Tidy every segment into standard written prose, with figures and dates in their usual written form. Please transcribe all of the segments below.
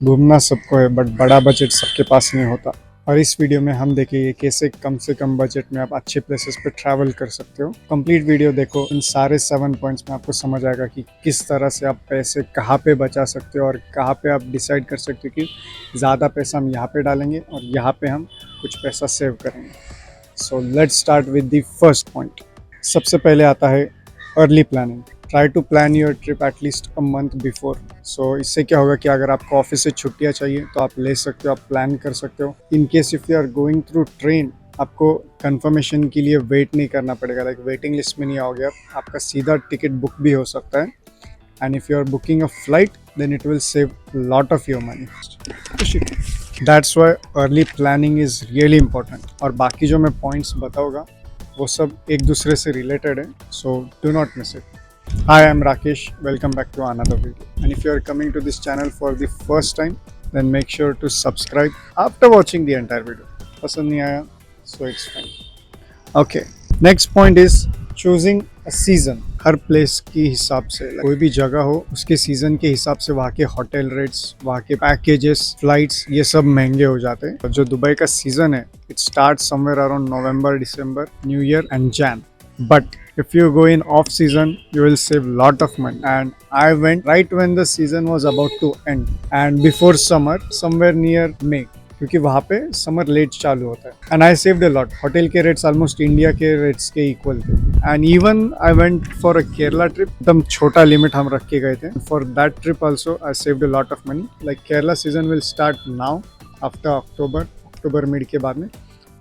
घूमना सबको है बट बड़ा बजट सबके पास नहीं होता। और इस वीडियो में हम देखेंगे कैसे कम से कम बजट में आप अच्छे प्लेसेस पे ट्रैवल कर सकते हो। कंप्लीट वीडियो देखो, इन सारे 7 पॉइंट्स में आपको समझ आएगा कि किस तरह से आप पैसे कहाँ पे बचा सकते हो और कहाँ पे आप डिसाइड कर सकते हो कि ज़्यादा पैसा हम यहाँ पे डालेंगे और यहाँ पे हम कुछ पैसा सेव करेंगे। So let's start with the first point. सबसे पहले आता है early planning. Try to plan your trip at least a month before. So इससे क्या होगा कि अगर आपको ऑफिस से छुट्टियां चाहिए तो आप ले सकते हो, आप प्लान कर सकते हो। In case if you are going through train, आपको कंफर्मेशन के लिए वेट नहीं करना पड़ेगा, लाइक वेटिंग लिस्ट में नहीं आओगे आप, आपका सीधा टिकट बुक भी हो सकता है। And if you are booking a flight then it will save lot of your money. That's why early planning is really important. और बाकी जो मैं पॉइंट्स बताऊँगा वो सब एक दूसरे से रिलेटेड है, so do not miss it. Hi, I'm Rakesh. Welcome back to another video. And if you are coming to this channel for the first time, then make sure to subscribe after watching the entire video. पसंद नहीं आया, so it's fine. Okay. Next point is choosing a season. Her place के हिसाब से, कोई भी जगह हो उसके सीजन के हिसाब से वहाँ के होटल रेट्स, वहाँ के पैकेजेस, फ्लाइट्स, ये सब महंगे हो जाते हैं। जो दुबई का सीजन है, it start somewhere around November, December, new year and Jain. But if you go in off season, you will save lot of money. And I went right when the season was about to end and before summer, somewhere near May, क्योंकि वहाँ पे summer late चालू होता है। And I saved a lot. Hotel के rates almost India के rates के equal थे। And even I went for a Kerala trip, एकदम छोटा लिमिट हम रख के गए थे। For that trip also I saved a lot of money. Like Kerala season will start now after October mid के बाद में,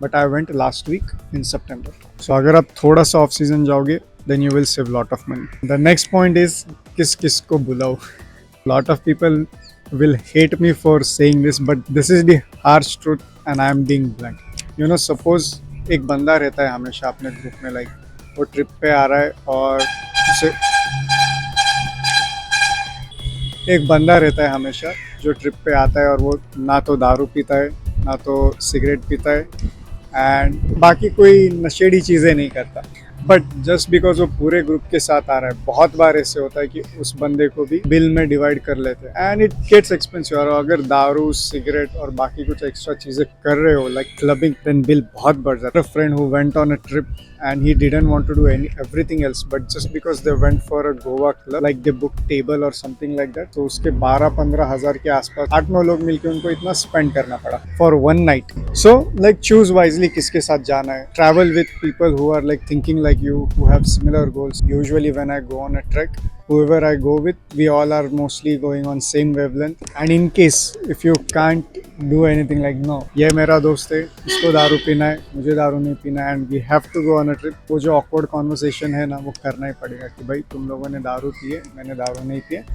but I went last week in September. So अगर आप थोड़ा सा ऑफ सीजन जाओगे then you will save lot of money. The next point is किस किस को बुलाओ। Lot of people will hate me for saying this, but this is the harsh truth and I am being blunt. You know, suppose एक बंदा रहता है हमेशा अपने ग्रुप में, लाइक वो ट्रिप पे आ रहा है और उसे एक बंदा रहता है हमेशा जो ट्रिप पे आता है और वो ना तो दारू पीता है ना तो सिगरेट पीता है एंड बाकी कोई नशेड़ी चीज़ें नहीं करता, बट जस्ट बिकॉज वो पूरे ग्रुप के साथ आ रहा है। बहुत बार ऐसे होता है कि उस बंदे को भी बिल में डिवाइड कर लेते हैं एंड इट गेट्स एक्सपेंसिव। और अगर दारू, सिगरेट और बाकी कुछ एक्स्ट्रा चीज़ें कर रहे हो लाइक क्लबिंग, देन बिल बहुत बढ़ जाता है। Friend who went on a trip and he didn't want to do everything else, but just because they went for a Goa club, like they booked table or something like that, तो उसके 12-15 हज़ार के आसपास 8-9 लोग मिलके उनको इतना spend करना पड़ा for one night. So like choose wisely किसके साथ जाना है। Travel with people who are like thinking like you, who have similar goals. Usually when I go on a trek, whoever I go with, we all are mostly going on same wavelength. And in case if you can't do anything like no, ये मेरा दोस्त है, इसको दारू पीना है, मुझे दारू नहीं पीना है, and we have to go on a trip, वो जो awkward conversation है ना वो करना ही पड़ेगा कि भाई तुम लोगों ने दारू पी है, मैंने दारू नहीं पी है,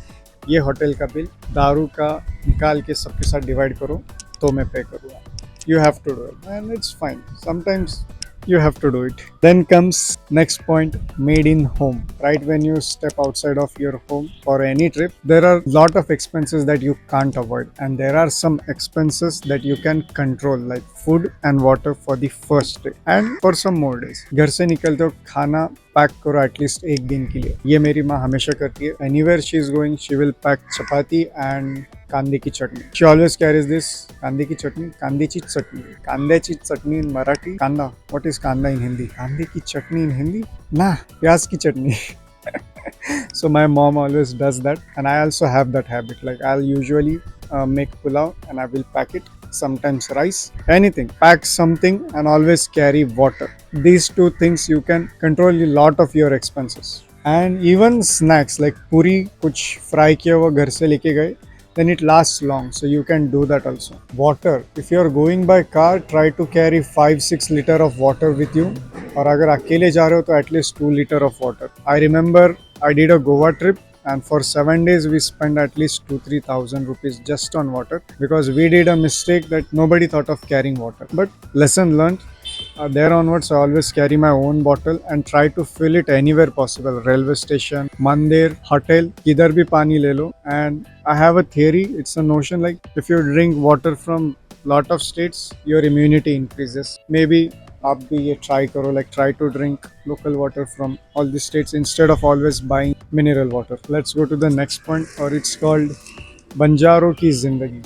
ये होटल का बिल दारू का निकाल के सबके साथ डिवाइड करो तो मैं पे करूँगा। You have to do it and it's fine. Sometimes you have to do it. Then comes next point, made in home. Right when you step outside of your home for any trip, there are lot of expenses that you can't avoid, and there are some expenses that you can control, like food and water for the first day and for some more days. घर से निकलते हो खाना pack करो at least एक दिन के लिए। ये मेरी माँ हमेशा करती है। Anywhere she is going she will pack chapati and कांदे की चटनी। शी ऑलवेज कैरीज दिस कांदे की चटनी, कांद्याची चटणी, कांद्याची चटनी इन मराठी, कांदा, व्हाट इज कांदा इन हिंदी, कांदे की चटनी इन हिंदी ना, प्याज की चटनी। So my mom always does that and I also have that habit. Like I'll usually make pulao and I will pack it, sometimes rice, anything, pack something and always carry water. These two things you can control a lot of your expenses. And even snacks like puri, kuch fry kiya hua ghar se leke gaye, then it lasts long, so you can do that also. Water, if you are going by car, try to carry 5-6 liter of water with you, और अगर अकेले जा रहे हो तो at least 2 liter of water. I remember I did a Goa trip and for 7 days we spent at least 2-3,000 rupees just on water because we did a mistake that nobody thought of carrying water. But lesson learned. There onwards I always carry my own bottle and try to fill it anywhere possible. Railway station, mandir, hotel, kidhar bhi pani le lo. And I have a theory, it's a notion, like if you drink water from lot of states, your immunity increases. Maybe आप भी ये try करो, like try to drink local water from all the states instead of always buying mineral water. Let's go to the next point और it's called बंजारों की जिंदगी।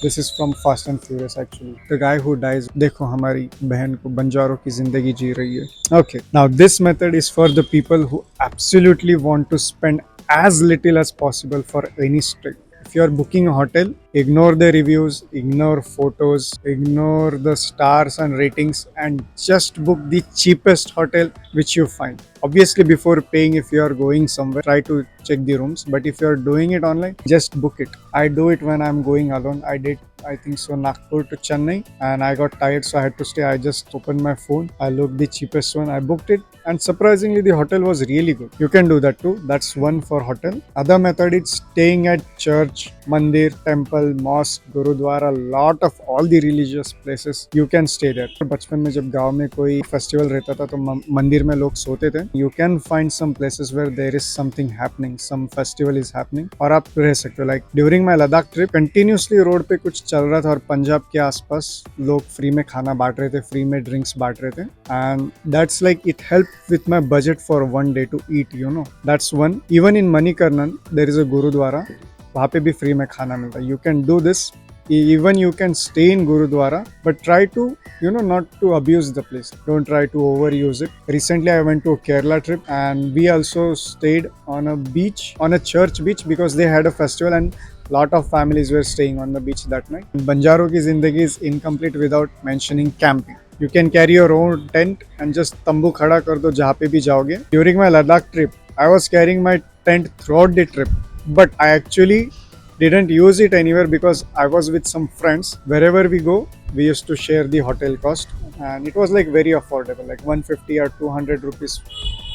This is from Fast and Furious actually. The guy who dies, देखो हमारी बहन को बंजारों की जिंदगी जी रही है. Okay, now this method is for the people who absolutely want to spend as little as possible for any stay. If you are booking a hotel, ignore the reviews, ignore photos, ignore the stars and ratings, and just book the cheapest hotel which you find. Obviously, before paying, if you are going somewhere, try to check the rooms. But if you are doing it online, just book it. I do it when I'm going alone. I did, I think so, Nagpur to Chennai, and I got tired, so I had to stay. I just opened my phone, I looked the cheapest one, I booked it, and surprisingly, the hotel was really good. You can do that too. That's one for hotel. Other method is staying at church, mandir, temple, mosque, gurudwara, lot of all the religious places. You can stay there. बचपन में जब गांव में कोई festival रहता था तो मंदिर में लोग सोते थे. You can find some places where there is something happening, some festival is happening, और आप रह सकते हो. Like during my Ladakh trip, continuously road पे कुछ चल रहा था और पंजाब के आसपास लोग फ्री में खाना बांट रहे थे, फ्री में ड्रिंक्स बांट रहे थे, and that's like it helped with my budget for one day to eat, you know. That's one. Even in Manikarnan there is a gurudwara, वहाँ पे भी फ्री में खाना मिलता है. You can do this. Even you can stay in Gurudwara, but try to, you know, not to abuse the place. Don't try to overuse it. Recently I went to a Kerala trip and we also stayed on a beach, on a church beach, because they had a festival and lot of families were staying on the beach that night. Banjaro ki zindagi is incomplete without mentioning camping. You can carry your own tent and just tambu khada kar do jahan pe bhi jaoge. During my Ladakh trip, I was carrying my tent throughout the trip, but I actually didn't use it anywhere because I was with some friends. Wherever we go, we used to share the hotel cost, and it was like very affordable, like 150 or 200 rupees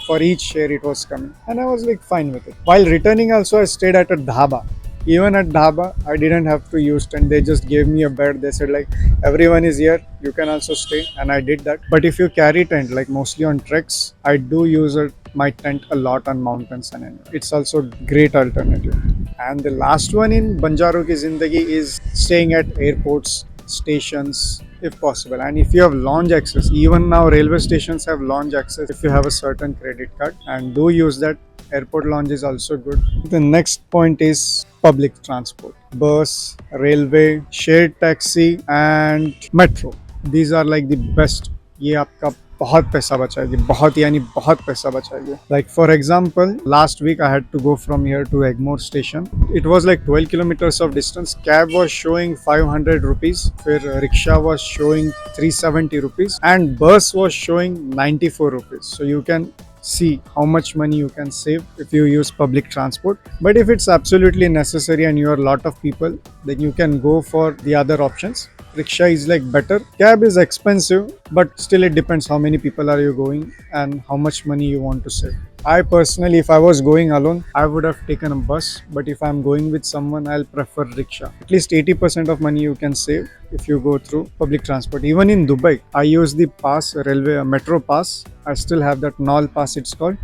for each share it was coming, and I was like fine with it. While returning also, I stayed at a dhaba. Even at dhaba, I didn't have to use tent. They just gave me a bed. They said like everyone is here, you can also stay, and I did that. But if you carry tent, like mostly on treks, I do use my tent a lot on mountains, and it's also great alternative. And the last one in Banjaro ki zindagi is staying at airports, stations, if possible. And if you have lounge access, even now railway stations have lounge access if you have a certain credit card, and do use that. Airport lounge is also good. The next point is public transport. Bus, railway, shared taxi and metro. These are like the best. ये आपका बहुत पैसा बचाएगी, बहुत यानी बहुत पैसा बचाएगी. Like for example, last week I had to go from here to Egmore station. It was like 12 kilometers of distance. Cab was showing 500 rupees. फिर rickshaw was showing 370 rupees. And bus was showing 94 rupees. So you can see how much money you can save if you use public transport. But if it's absolutely necessary and you are a lot of people, then you can go for the other options. Rickshaw is like better. Cab is expensive, but still it depends how many people are you going and how much money you want to save. I personally, if I was going alone, I would have taken a bus. But if I'm going with someone, I'll prefer rickshaw. At least 80% of money you can save if you go through public transport. Even in Dubai, I use the pass, railway, metro pass. I still have that Nol pass, it's called,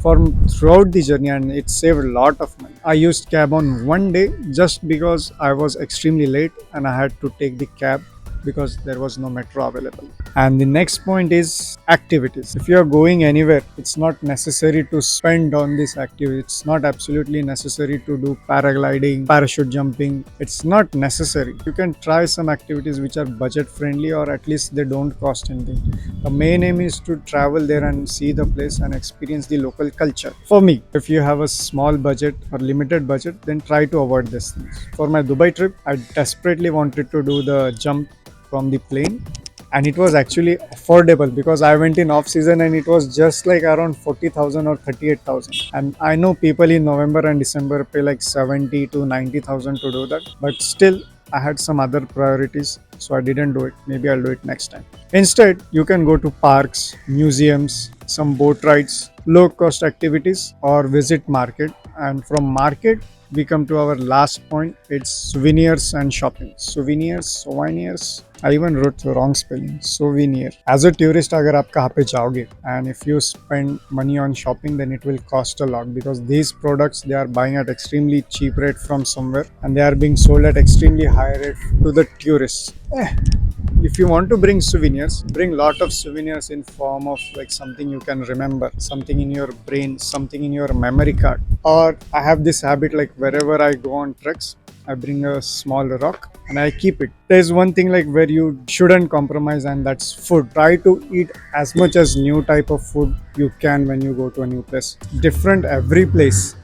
for throughout the journey, and it saved a lot of money. I used cab on one day just because I was extremely late and I had to take the cab because there was no metro available. And the next point is activities. If you are going anywhere, it's not necessary to spend on this activity. It's not absolutely necessary to do paragliding, parachute jumping. It's not necessary. You can try some activities which are budget friendly, or at least they don't cost anything. The main aim is to travel there and see the place and experience the local culture. For me, if you have a small budget or limited budget, then try to avoid these things. For my Dubai trip, I desperately wanted to do the jump from the plane, and it was actually affordable because I went in off season and it was just like around 40,000 or 38,000. And I know people in November and December pay like 70 to 90,000 to do that, but still I had some other priorities, so I didn't do it. Maybe I'll do it next time. Instead, you can go to parks, museums, some boat rides, low cost activities, or visit market. And from market, we come to our last point. It's souvenirs and shopping. Souvenirs. I even wrote the wrong spelling. Souvenir. As a tourist, अगर आप कहाँ पे जाओगे, and if you spend money on shopping, then it will cost a lot, because these products they are buying at extremely cheap rate from somewhere, and they are being sold at extremely high rate to the tourists. If you want to bring souvenirs, bring lot of souvenirs in form of like something you can remember, something in your brain, something in your memory card. Or I have this habit, like wherever I go on treks, I bring a small rock and I keep it. There's one thing like where you shouldn't compromise, and that's food. Try to eat as much as new type of food you can when you go to a new place. Different every place.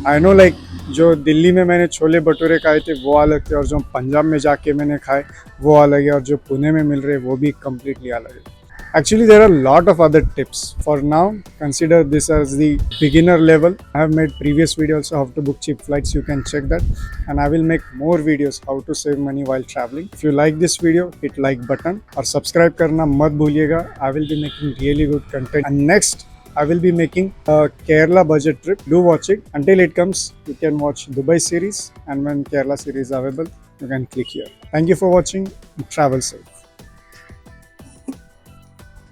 I know like जो दिल्ली में मैंने छोले भटूरे खाए थे वो अलग थे, और जो पंजाब में जाके मैंने खाए वो अलग है, और जो पुणे में मिल रहे वो भी कम्प्लीटली अलग है. Actually, there are a lot of other tips. For now, consider this as the beginner level. I have made previous videos how to book cheap flights. You can check that. And I will make more videos how to save money while traveling. If you like this video, hit like button और subscribe करना मत भूलिएगा. I will be making really good content. And next, I will be making a Kerala budget trip. Do watch it. Until it comes, you can watch Dubai series. And when Kerala series is available, you can click here. Thank you for watching. Travel safe.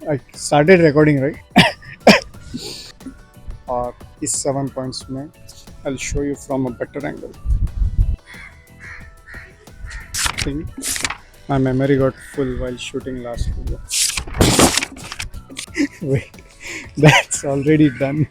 I started recording, right? और इस 7 points में I'll show you from a better angle. I think my memory got full while shooting last video. Wait, that's already done.